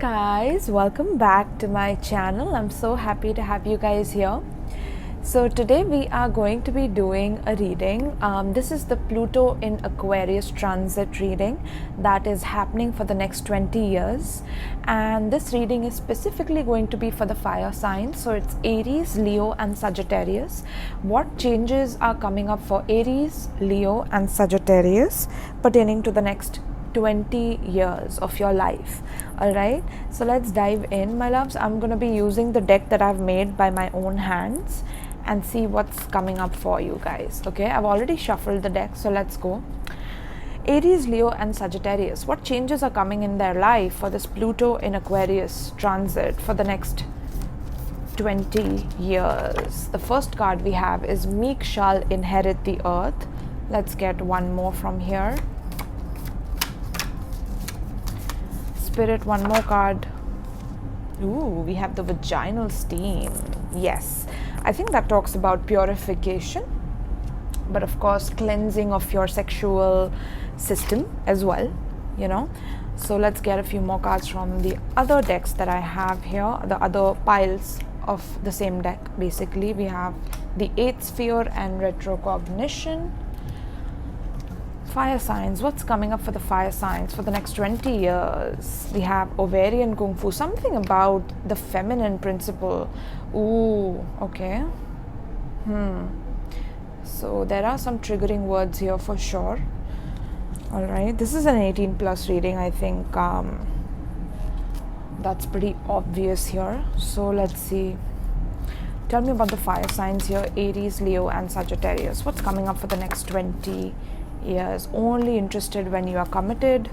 guys, welcome back to my channel. I'm so happy to have you guys here. So today we are going to be doing a reading. This is the Pluto in Aquarius transit reading that is happening for the next 20 years, and this reading is specifically going to be for the fire signs. So it's Aries, Leo and Sagittarius. What changes are coming up for Aries, Leo and Sagittarius pertaining to the next 20 years of your life? All right, so let's dive in, my loves. I'm going to be using the deck that I've made by my own hands and see what's coming up for you guys. Okay, I've already shuffled the deck, so let's go. Aries, Leo and Sagittarius, what changes are coming in their life for this Pluto in Aquarius transit for the next 20 years? The first card we have is meek shall inherit the earth. Let's get one more from here. Spirit, one more card. Ooh, we have the vaginal steam. Yes, I think that talks about purification, but of course cleansing of your sexual system as well, you know. So let's get a few more cards from the other decks that I have here, the other piles of the same deck. Basically we have the 8th sphere and retrocognition. Fire signs, what's coming up for the fire signs for the next 20 years? We have ovarian kung fu, something about the feminine principle. Ooh, okay. So there are some triggering words here for sure. All right, this is an 18+ reading. I think that's pretty obvious here. So let's see. Tell me about the fire signs here, Aries, Leo and Sagittarius. What's coming up for the next 20 years? Only interested when you are committed.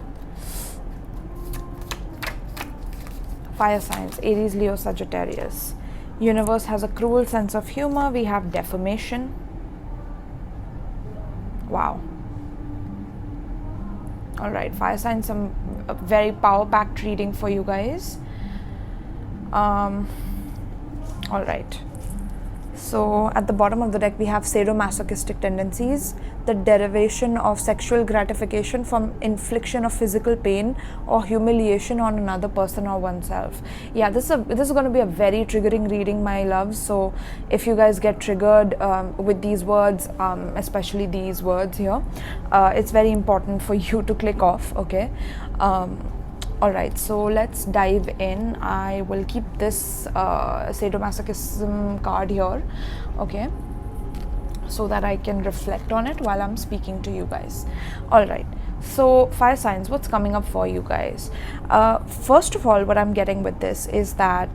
Fire signs, Aries, Leo, Sagittarius. Universe has a cruel sense of humor. We have defamation. Wow. All right, fire signs, some very power-packed reading for you guys. All right. So at the bottom of the deck we have sadomasochistic tendencies, the derivation of sexual gratification from infliction of physical pain or humiliation on another person or oneself. Yeah, this is going to be a very triggering reading, my loves. So if you guys get triggered with these words, especially these words here, it's very important for you to click off. Okay. All right, so let's dive in. I will keep this sadomasochism card here, okay, so that I can reflect on it while I'm speaking to you guys. All right, so fire signs, what's coming up for you guys? First of all, what I'm getting with this is that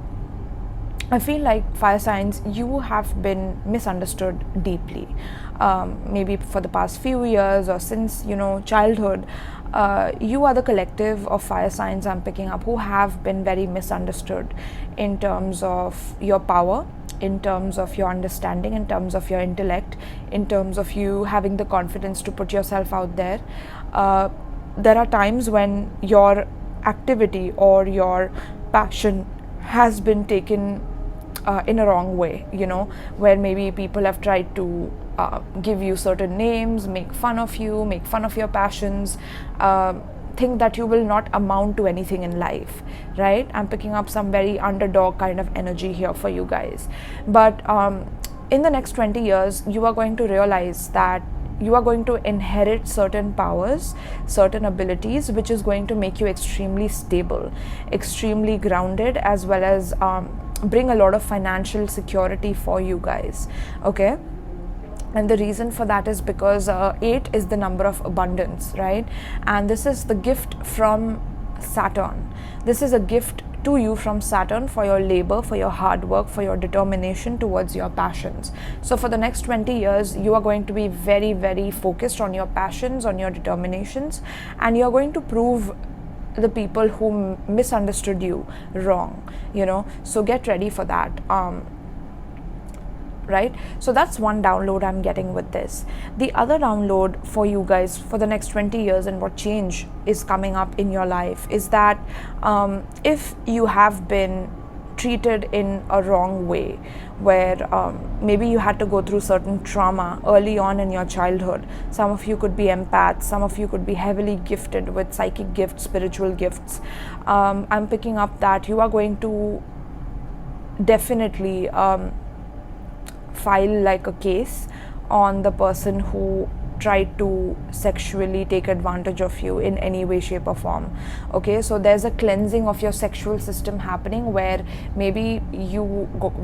I feel like fire signs, you have been misunderstood deeply. Maybe for the past few years or since, you know, childhood. You are the collective of fire signs I'm picking up who have been very misunderstood in terms of your power, in terms of your understanding, in terms of your intellect, in terms of you having the confidence to put yourself out there. There are times when your activity or your passion has been taken in a wrong way, you know, where maybe people have tried to give you certain names, make fun of you, make fun of your passions, think that you will not amount to anything in life, right? I'm picking up some very underdog kind of energy here for you guys. But in the next 20 years, you are going to realize that you are going to inherit certain powers, certain abilities, which is going to make you extremely stable, extremely grounded, as well as bring a lot of financial security for you guys, okay? And the reason for that is because 8 is the number of abundance, right? And this is the gift from Saturn. This is a gift to you from Saturn for your labor, for your hard work, for your determination towards your passions. So for the next 20 years, you are going to be very, very focused on your passions, on your determinations, and you're going to prove the people who misunderstood you wrong, you know. So get ready for that. Right, so that's one download I'm getting with this. The other download for you guys for the next 20 years and what change is coming up in your life is that if you have been treated in a wrong way, where maybe you had to go through certain trauma early on in your childhood. Some of you could be empaths, some of you could be heavily gifted with psychic gifts, spiritual gifts. I'm picking up that you are going to definitely file like a case on the person who tried to sexually take advantage of you in any way, shape or form. Okay, so there's a cleansing of your sexual system happening, where maybe you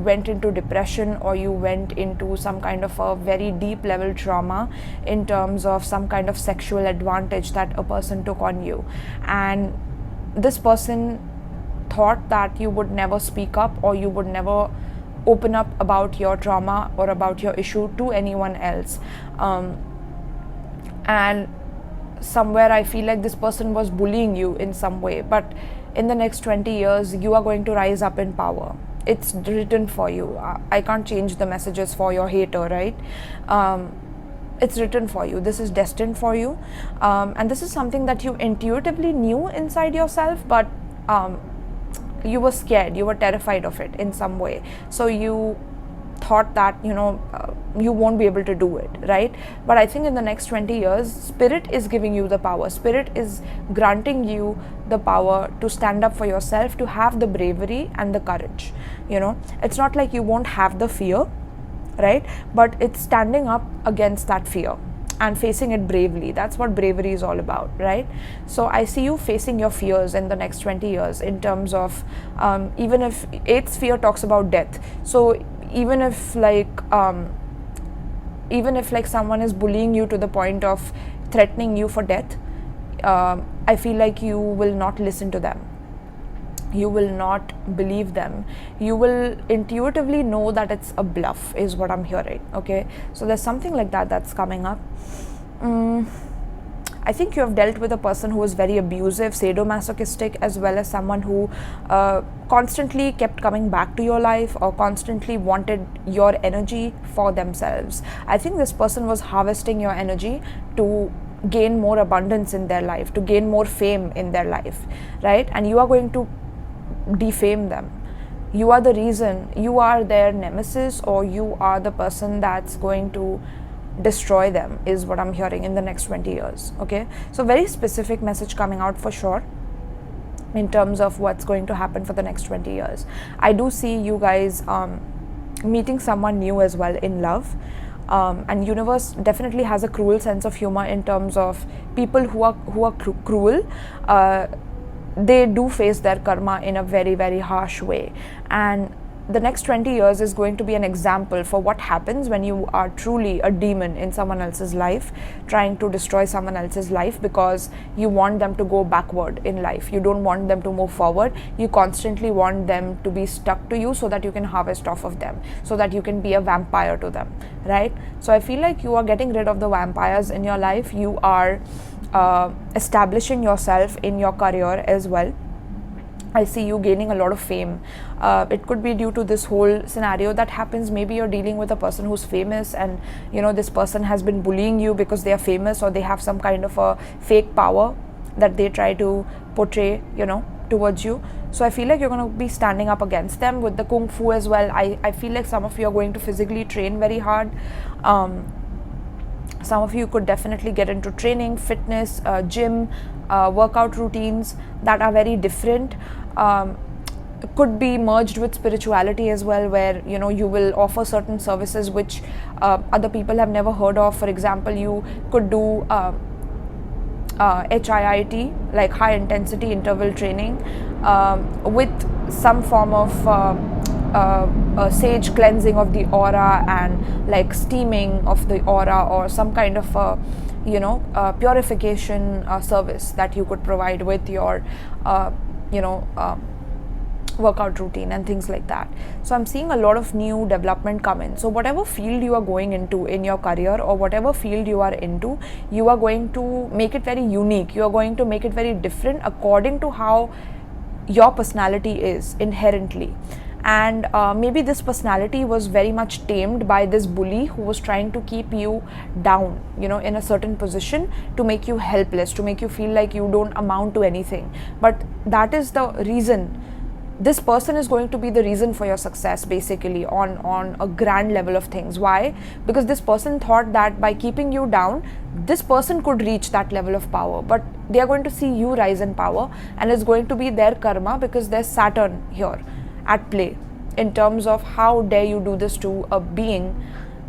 went into depression, or you went into some kind of a very deep level trauma in terms of some kind of sexual advantage that a person took on you, and this person thought that you would never speak up, or you would never open up about your trauma or about your issue to anyone else. And somewhere I feel like this person was bullying you in some way, but in the next 20 years you are going to rise up in power. It's written for you. I can't change the messages for your hater, right? It's written for you. This is destined for you, and this is something that you intuitively knew inside yourself, but you were scared, you were terrified of it in some way, so you thought that you won't be able to do it, right? But I think in the next 20 years, Spirit is giving you the power. Spirit is granting you the power to stand up for yourself, to have the bravery and the courage. It's not like you won't have the fear, right? But it's standing up against that fear and facing it bravely. That's what bravery is all about, right? So I see you facing your fears in the next 20 years in terms of, even if 8th fear talks about death. So even if someone is bullying you to the point of threatening you for death, I feel like you will not listen to them. You will not believe them. You will intuitively know that it's a bluff, is what I'm hearing. Okay, so there's something like that that's coming up. I think you have dealt with a person who was very abusive, sadomasochistic, as well as someone who constantly kept coming back to your life, or constantly wanted your energy for themselves. I think this person was harvesting your energy to gain more abundance in their life, to gain more fame in their life, right? And you are going to defame them. You are the reason. You are their nemesis, or you are the person that's going to destroy them, is what I'm hearing in the next 20 years. Okay, so very specific message coming out for sure in terms of what's going to happen for the next 20 years. I do see you guys meeting someone new as well in love, and universe definitely has a cruel sense of humor in terms of people who are cruel. They do face their karma in a very, very harsh way, and the next 20 years is going to be an example for what happens when you are truly a demon in someone else's life, trying to destroy someone else's life because you want them to go backward in life. You don't want them to move forward. You constantly want them to be stuck to you so that you can harvest off of them, so that you can be a vampire to them, right? So I feel like you are getting rid of the vampires in your life. You are establishing yourself in your career as well. I see you gaining a lot of fame. It could be due to this whole scenario that happens. Maybe you're dealing with a person who's famous, and this person has been bullying you because they are famous, or they have some kind of a fake power that they try to portray towards you. So I feel like you're going to be standing up against them with the kung fu as well. I feel like some of you are going to physically train very hard. Some of you could definitely get into training, fitness, gym, workout routines that are very different. Could be merged with spirituality as well, where you will offer certain services which other people have never heard of. For example, you could do HIIT, like high intensity interval training, with some form of sage cleansing of the aura, and like steaming of the aura, or some kind of purification service that you could provide with your workout routine and things like that. So I'm seeing a lot of new development come in. So whatever field you are going into in your career, or whatever field you are into, you are going to make it very unique. You are going to make it very different according to how your personality is inherently. And maybe this personality was very much tamed by this bully who was trying to keep you down, in a certain position, to make you helpless, to make you feel like you don't amount to anything. But that is the reason this person is going to be the reason for your success, basically, on a grand level of things. Why? Because this person thought that by keeping you down, this person could reach that level of power, but they are going to see you rise in power, and it's going to be their karma, because there's Saturn here at play in terms of how dare you do this to a being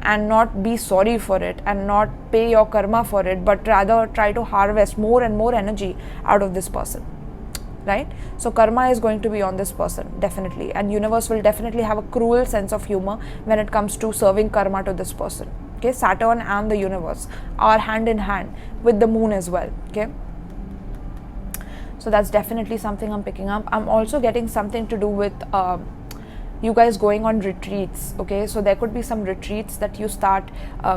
and not be sorry for it and not pay your karma for it, but rather try to harvest more and more energy out of this person. Right? So karma is going to be on this person, definitely, and universe will definitely have a cruel sense of humor when it comes to serving karma to this person. Okay, Saturn and the universe are hand in hand with the moon as well. Okay, so that's definitely something I'm picking up. I'm also getting something to do with you guys going on retreats. Okay, so there could be some retreats that you start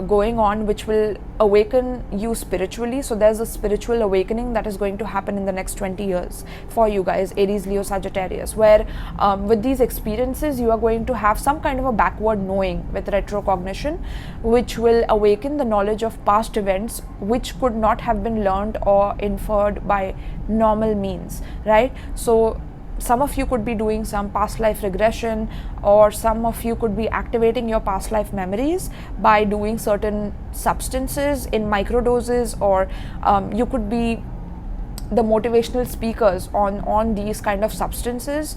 going on, which will awaken you spiritually. So there's a spiritual awakening that is going to happen in the next 20 years for you guys, Aries, Leo, Sagittarius, where with these experiences you are going to have some kind of a backward knowing with retrocognition, which will awaken the knowledge of past events which could not have been learned or inferred by normal means, right? So some of you could be doing some past life regression, or some of you could be activating your past life memories by doing certain substances in microdoses, or you could be the motivational speakers on these kind of substances.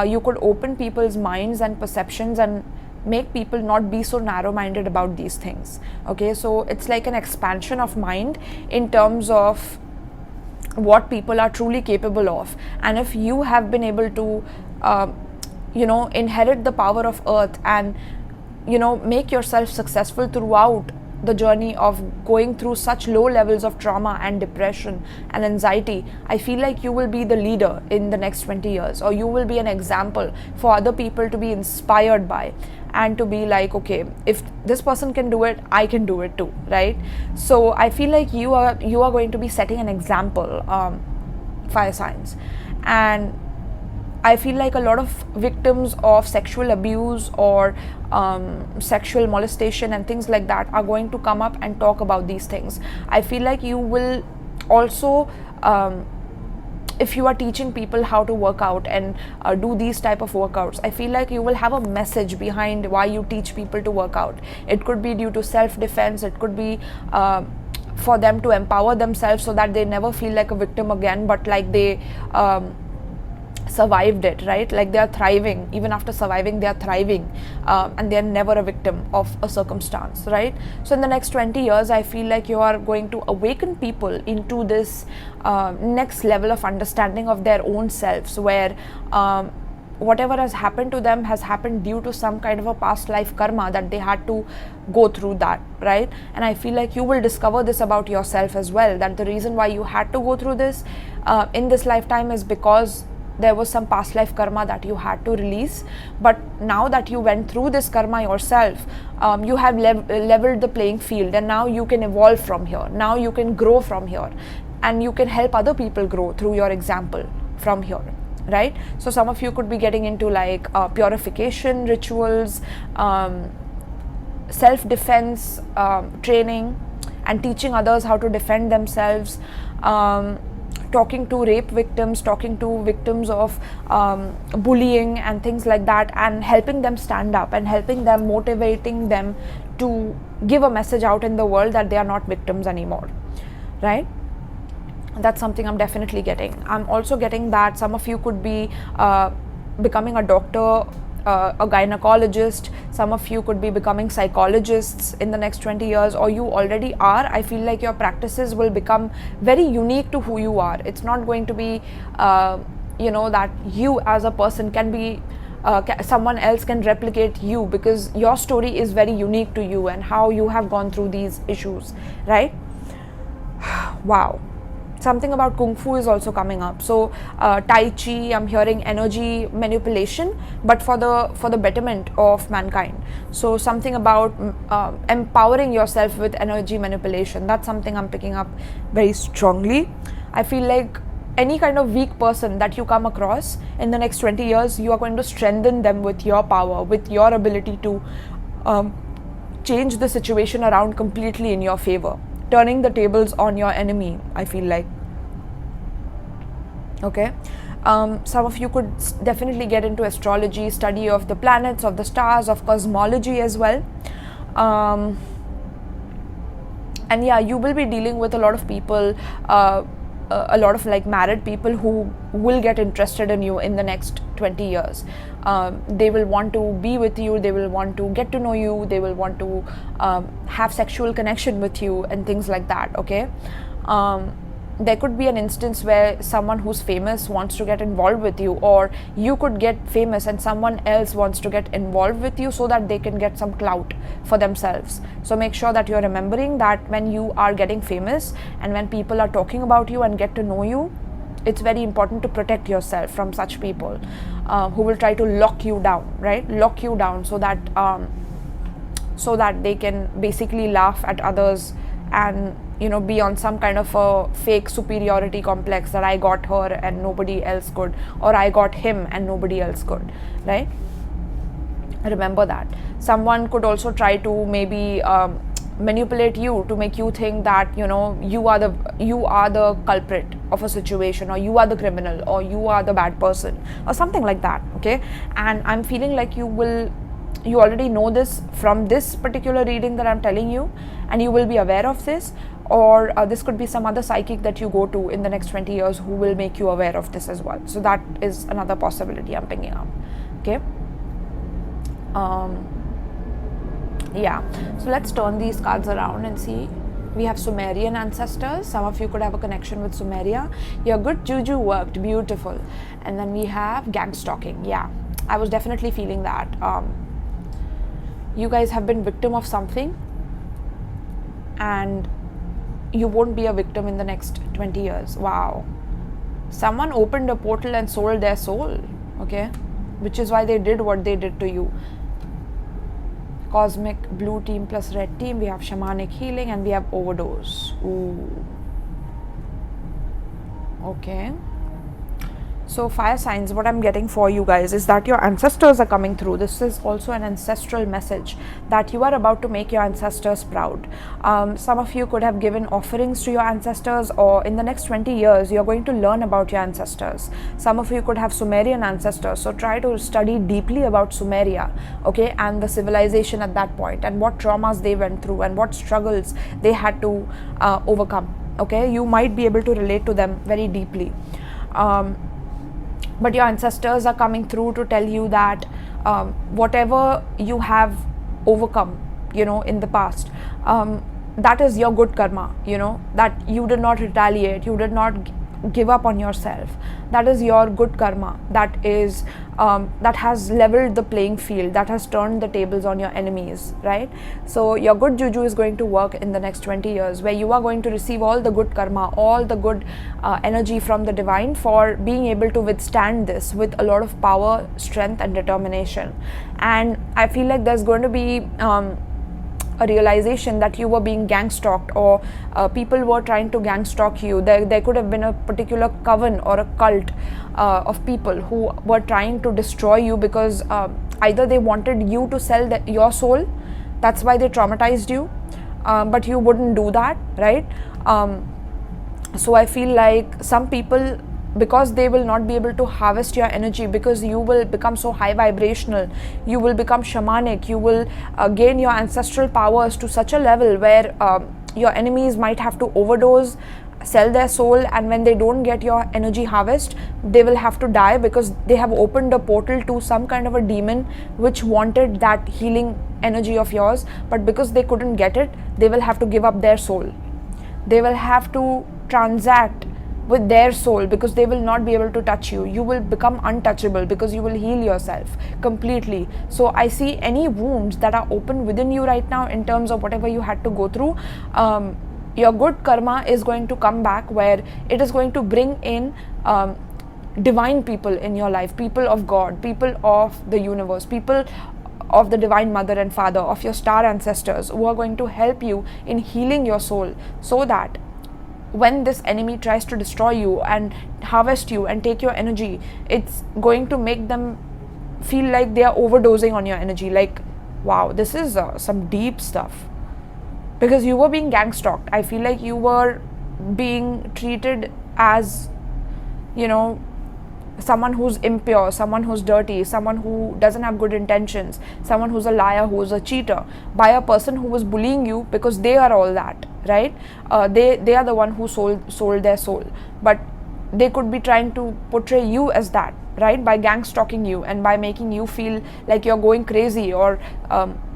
You could open people's minds and perceptions and make people not be so narrow-minded about these things. Okay, so it's like an expansion of mind in terms of what people are truly capable of. And if you have been able to inherit the power of earth and make yourself successful throughout the journey of going through such low levels of trauma and depression and anxiety, I feel like you will be the leader in the next 20 years, or you will be an example for other people to be inspired by, and to be like, okay, if this person can do it, I can do it too, right? So I feel like you are going to be setting an example, fire signs. And I feel like a lot of victims of sexual abuse or sexual molestation and things like that are going to come up and talk about these things. I feel like you will also, if you are teaching people how to work out and do these type of workouts, I feel like you will have a message behind why you teach people to work out. It could be due to self-defense, it could be for them to empower themselves so that they never feel like a victim again, but like they survived it, right? Like they are thriving. Even after surviving, they are thriving, and they are never a victim of a circumstance, right? So in the next 20 years, I feel like you are going to awaken people into this next level of understanding of their own selves, where whatever has happened to them has happened due to some kind of a past life karma that they had to go through that, right? And I feel like you will discover this about yourself as well, that the reason why you had to go through this in this lifetime is because there was some past life karma that you had to release. But now that you went through this karma yourself, you have leveled the playing field, and now you can evolve from here. Now you can grow from here, and you can help other people grow through your example from here, right? So some of you could be getting into like purification rituals, self-defense training, and teaching others how to defend themselves, talking to rape victims, talking to victims of bullying and things like that, and helping them stand up and helping them, motivating them to give a message out in the world that they are not victims anymore, right? That's something I'm definitely getting. I'm also getting that some of you could be becoming a doctor, a gynecologist. Some of you could be becoming psychologists in the next 20 years, or you already are. I feel like your practices will become very unique to who you are. It's not going to be that you as a person can be someone else can replicate you, because your story is very unique to you and how you have gone through these issues, right? Wow. Something about Kung Fu is also coming up. So Tai Chi, I'm hearing energy manipulation, but for the betterment of mankind. So something about empowering yourself with energy manipulation. That's something I'm picking up very strongly. I feel like any kind of weak person that you come across in the next 20 years, you are going to strengthen them with your power, with your ability to change the situation around completely in your favor, turning the tables on your enemy, I feel like. Okay, Some of you could definitely get into astrology, study of the planets, of the stars, of cosmology as well. And yeah, you will be dealing with a lot of people, a lot of like married people who will get interested in you in the next 20 years. They will want to be with you, they will want to get to know you, they will want to have sexual connection with you and things like that, okay? There could be an instance where someone who's famous wants to get involved with you, or you could get famous and someone else wants to get involved with you so that they can get some clout for themselves. So make sure that you're remembering that when you are getting famous and when people are talking about you and get to know you, it's very important to protect yourself from such people who will try to lock you down, right? Lock you down so that they can basically laugh at others and, you know, be on some kind of a fake superiority complex that I got her and nobody else could, or I got him and nobody else could, right? Remember that. Someone could also try to maybe manipulate you to make you think that, you know, you are the culprit of a situation, or you are the criminal, or you are the bad person, or something like that, okay? And I'm feeling like you already know this from this particular reading that I'm telling you, and you will be aware of this, or this could be some other psychic that you go to in the next 20 years who will make you aware of this as well. So that is another possibility I'm picking up, okay? Yeah, so let's turn these cards around and see. We have Sumerian ancestors. Some of you could have a connection with Sumeria. Your good juju worked, beautiful. And then we have gang stalking. Yeah, I was definitely feeling that. You guys have been victim of something, and you won't be a victim in the next 20 years. Wow. Someone opened a portal and sold their soul, okay? Which is why they did what they did to you. Cosmic blue team plus red team. We have shamanic healing, and we have overdose. Ooh. Okay. So fire signs, what I'm getting for you guys is that your ancestors are coming through. This is also an ancestral message that you are about to make your ancestors proud. Some of you could have given offerings to your ancestors, or in the next 20 years you're going to learn about your ancestors. Some of you could have Sumerian ancestors, so try to study deeply about Sumeria, okay, and the civilization at that point, and what traumas they went through and what struggles they had to overcome, okay? You might be able to relate to them very deeply. But your ancestors are coming through to tell you that whatever you have overcome, you know, in the past, that is your good karma, you know, that you did not retaliate, you did not give up on yourself. That is your good karma. That is that has leveled the playing field, that has turned the tables on your enemies, right? So your good juju is going to work in the next 20 years, where you are going to receive all the good karma, all the good energy from the divine for being able to withstand this with a lot of power, strength and determination. And I feel like there's going to be a realization that you were being gang stalked, or people were trying to gang stalk you. There could have been a particular coven or a cult of people who were trying to destroy you, because either they wanted you to sell your soul, that's why they traumatized you, but you wouldn't do that, right? So I feel like some people, because they will not be able to harvest your energy, because you will become so high vibrational, you will become shamanic, you will gain your ancestral powers to such a level where your enemies might have to overdose, sell their soul, and when they don't get your energy harvest, they will have to die, because they have opened a portal to some kind of a demon which wanted that healing energy of yours, but because they couldn't get it, they will have to give up their soul. They will have to transact with their soul, because they will not be able to touch you. You will become untouchable, because you will heal yourself completely. So I see any wounds that are open within you right now in terms of whatever you had to go through, your good karma is going to come back, where it is going to bring in divine people in your life, people of God, people of the universe, people of the divine mother and father, of your star ancestors, who are going to help you in healing your soul, so that when this enemy tries to destroy you and harvest you and take your energy, it's going to make them feel like they are overdosing on your energy. Like, wow, this is some deep stuff. Because you were being gang stalked. I feel like you were being treated as, you know, someone who's impure, someone who's dirty, someone who doesn't have good intentions, someone who's a liar, who's a cheater, by a person who was bullying you, because they are all that, right? They are the one who sold their soul, but they could be trying to portray you as that, right? By gang stalking you and by making you feel like you're going crazy, or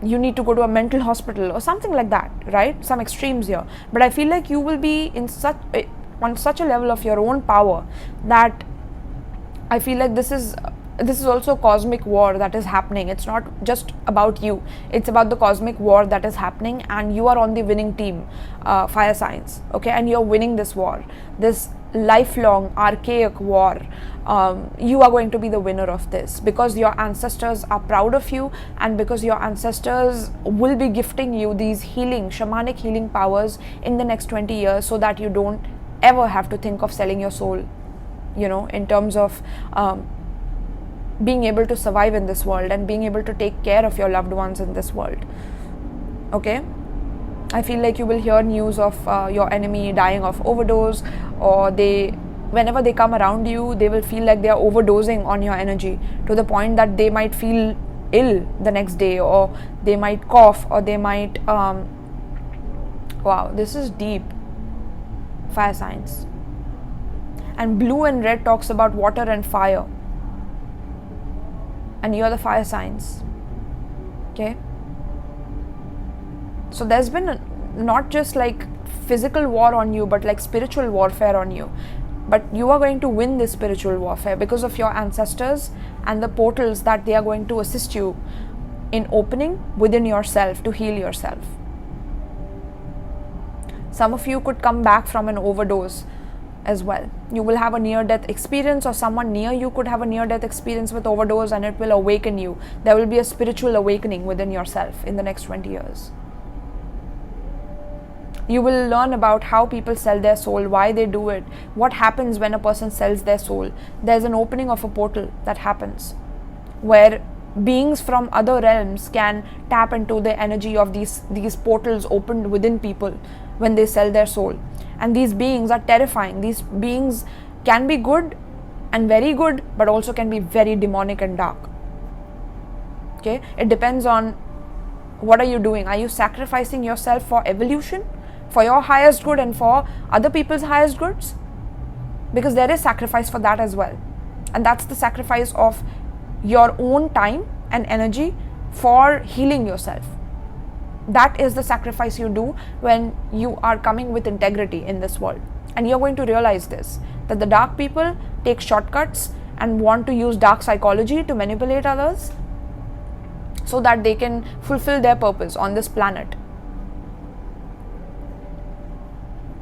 you need to go to a mental hospital or something like that, right? Some extremes here. But I feel like you will be on such a level of your own power that I feel like this is also a cosmic war that is happening. It's not just about you, it's about the cosmic war that is happening, and you are on the winning team, fire signs, okay? And you're winning this war, this lifelong archaic war. You are going to be the winner of this, because your ancestors are proud of you, and because your ancestors will be gifting you these shamanic healing powers in the next 20 years, so that you don't ever have to think of selling your soul, you know, in terms of being able to survive in this world and being able to take care of your loved ones in this world, okay? I feel like you will hear news of your enemy dying of overdose, or whenever they come around you, they will feel like they are overdosing on your energy, to the point that they might feel ill the next day, or they might cough, or they might wow, this is deep, fire signs. And blue and red talks about water and fire, and you're the fire signs, okay? So there's been not just like physical war on you, but like spiritual warfare on you. But you are going to win this spiritual warfare because of your ancestors and the portals that they are going to assist you in opening within yourself to heal yourself. Some of you could come back from an overdose as well. You will have a near-death experience, or someone near you could have a near-death experience with overdose, and it will awaken you. There will be a spiritual awakening within yourself in the next 20 years. You will learn about how people sell their soul, why they do it, what happens when a person sells their soul. There's an opening of a portal that happens, where beings from other realms can tap into the energy of these portals opened within people when they sell their soul. And these beings are terrifying. These beings can be good and very good, but also can be very demonic and dark, okay? It depends on what are you doing. Are you sacrificing yourself for evolution, for your highest good and for other people's highest goods? Because there is sacrifice for that as well, and that's the sacrifice of your own time and energy for healing yourself. That is the sacrifice you do when you are coming with integrity in this world. And you're going to realize this, that the dark people take shortcuts and want to use dark psychology to manipulate others so that they can fulfill their purpose on this planet.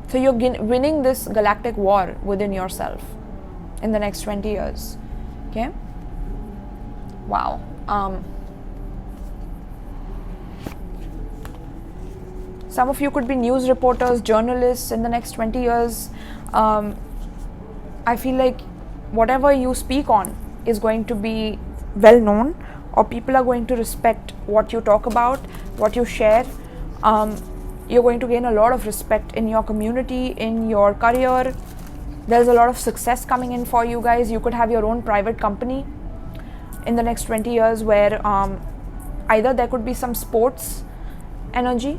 So you're winning this galactic war within yourself in the next 20 years, okay? Wow. Some of you could be news reporters, journalists in the next 20 years. I feel like whatever you speak on is going to be well known, or people are going to respect what you talk about, what you share. You're going to gain a lot of respect in your community, in your career. There's a lot of success coming in for you guys. You could have your own private company in the next 20 years, where either there could be some sports energy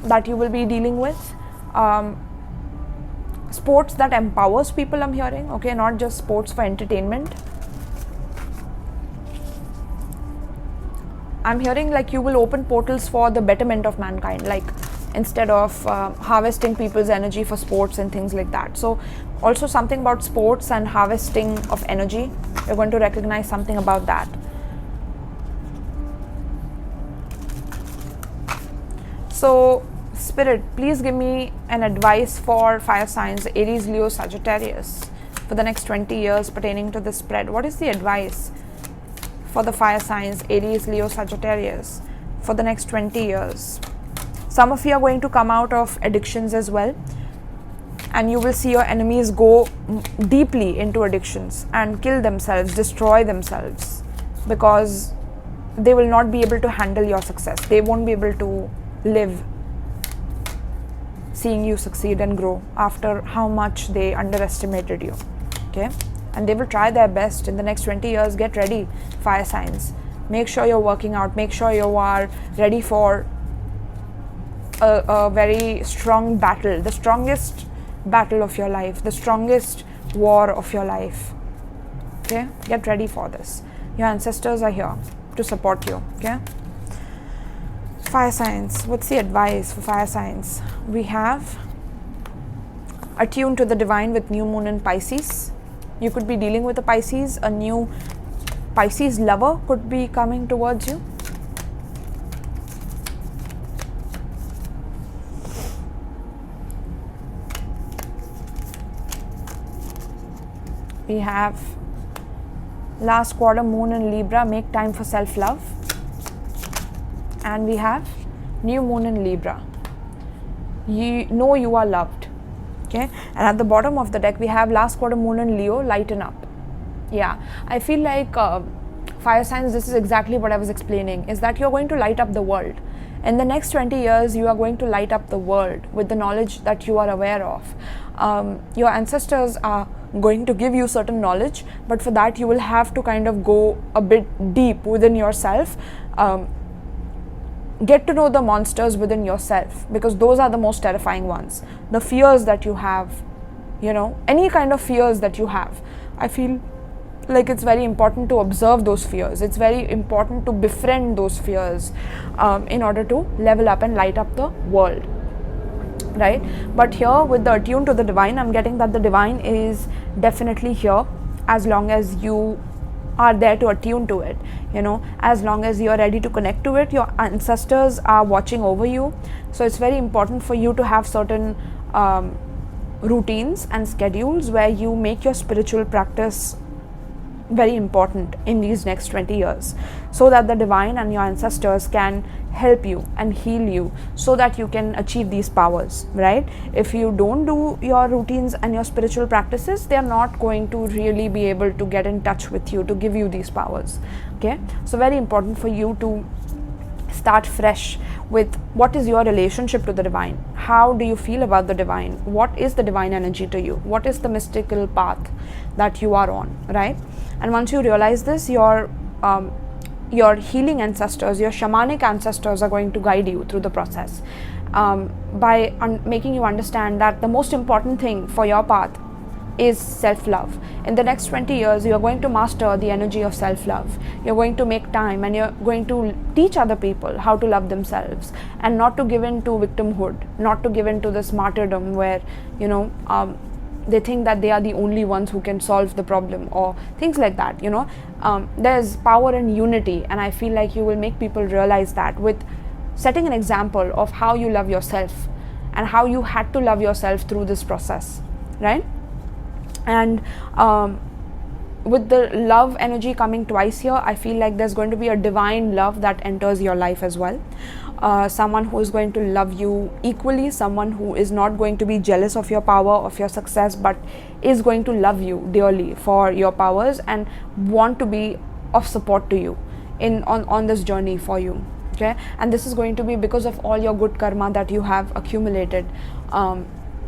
that you will be dealing with, sports that empowers people, I'm hearing, okay, not just sports for entertainment. I'm hearing like you will open portals for the betterment of mankind, like instead of harvesting people's energy for sports and things like that. So also something about sports and harvesting of energy, you're going to recognize something about that. So Spirit, please give me an advice for fire signs Aries, Leo, Sagittarius for the next 20 years pertaining to this spread. What is the advice for the fire signs Aries, Leo, Sagittarius for the next 20 years? Some of you are going to come out of addictions as well, and you will see your enemies go deeply into addictions and kill themselves, destroy themselves, because they will not be able to handle your success. They won't be able to live seeing you succeed and grow after how much they underestimated you, okay? and they will try their best in the next 20 years. Get ready, fire signs. Make sure you're working out. Make sure you are ready for a very strong battle, the strongest battle of your life, the strongest war of your life. Okay, get ready for this. Your ancestors are here to support you. Okay, fire signs. What's the advice for fire signs? We have attune to the divine with new moon in Pisces. You could be dealing with a Pisces. A new Pisces lover could be coming towards you. We have last quarter moon in Libra, make time for self-love. And we have new moon in Libra, you know you are loved. Okay, and at the bottom of the deck we have last quarter moon in Leo, lighten up. Yeah, I feel like fire signs, this is exactly what I was explaining, is that you're going to light up the world. In the next 20 years, you are going to light up the world with the knowledge that you are aware of. Your ancestors are going to give you certain knowledge, but for that you will have to kind of go a bit deep within yourself. Get to know the monsters within yourself, because those are the most terrifying ones. The fears that you have, you know, any kind of fears that you have, I feel like it's very important to observe those fears. It's very important to befriend those fears in order to level up and light up the world, right? But here with the attune to the divine, I'm getting that the divine is definitely here as long as you are there to attune to it. You know, as long as you're ready to connect to it, your ancestors are watching over you. So it's very important for you to have certain routines and schedules where you make your spiritual practice very important in these next 20 years, so that the divine and your ancestors can help you and heal you, so that you can achieve these powers, right? If you don't do your routines and your spiritual practices, they are not going to really be able to get in touch with you to give you these powers. Okay, so very important for you to start fresh with what is your relationship to the divine. How do you feel about the divine? What is the divine energy to you? What is the mystical path that you are on, right? And once you realize this, your healing ancestors, your shamanic ancestors are going to guide you through the process by making you understand that the most important thing for your path is self-love. In the next 20 years, you are going to master the energy of self-love. You're going to make time and you're going to teach other people how to love themselves and not to give in to victimhood, not to give in to this martyrdom where, you know, they think that they are the only ones who can solve the problem or things like that, you know. There's power in unity, and I feel like you will make people realize that with setting an example of how you love yourself and how you had to love yourself through this process, right? And with the love energy coming twice here, I feel like there's going to be a divine love that enters your life as well. Someone who is going to love you equally, someone who is not going to be jealous of your power, of your success, but is going to love you dearly for your powers and want to be of support to you on this journey for you. Okay, and this is going to be because of all your good karma that you have accumulated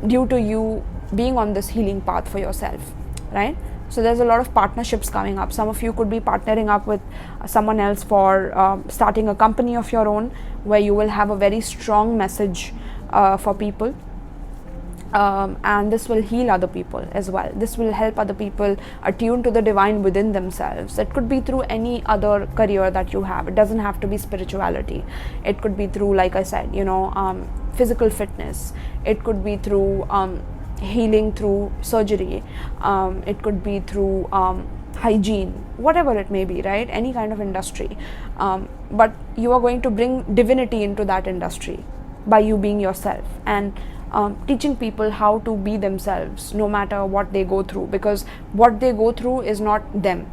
due to you being on this healing path for yourself, right? So there's a lot of partnerships coming up. Some of you could be partnering up with someone else for starting a company of your own, where you will have a very strong message for people, and this will heal other people as well. This will help other people attune to the divine within themselves. It could be through any other career that you have. It doesn't have to be spirituality. It could be through, like I said, you know, physical fitness. It could be through healing through surgery. It could be through hygiene, whatever it may be, right? Any kind of industry, but you are going to bring divinity into that industry by you being yourself and teaching people how to be themselves no matter what they go through, because what they go through is not them.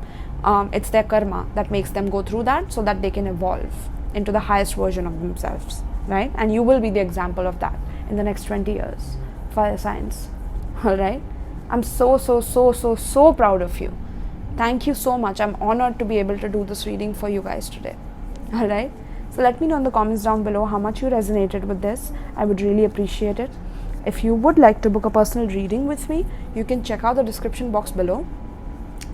It's their karma that makes them go through that, so that they can evolve into the highest version of themselves, right? And you will be the example of that in the next 20 years. Fire signs. All right, I'm so proud of you. Thank you so much. I'm honored to be able to do this reading for you guys today. All right, so let me know in the comments down below how much you resonated with this. I would really appreciate it. If you would like to book a personal reading with me, you can check out the description box below.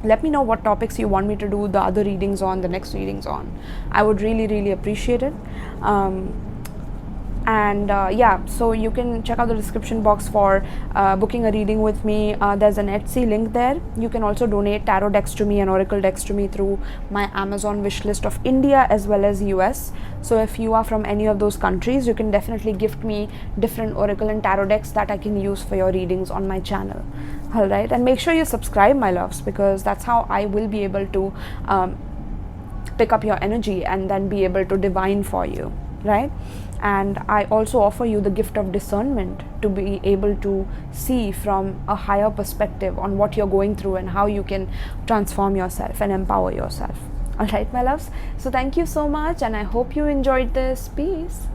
let me know what topics you want me to do the other readings on, the next readings on. I would really appreciate it. Yeah, so you can check out the description box for booking a reading with me. There's an Etsy link there. You can also donate tarot decks to me and oracle decks to me through my Amazon wish list of India as well as US. So if you are from any of those countries, you can definitely gift me different oracle and tarot decks that I can use for your readings on my channel. Alright, and make sure you subscribe, my loves, because that's how I will be able to pick up your energy and then be able to divine for you, right? And I also offer you the gift of discernment to be able to see from a higher perspective on what you're going through and how you can transform yourself and empower yourself. Alright, my loves, so thank you so much, and I hope you enjoyed this. Peace.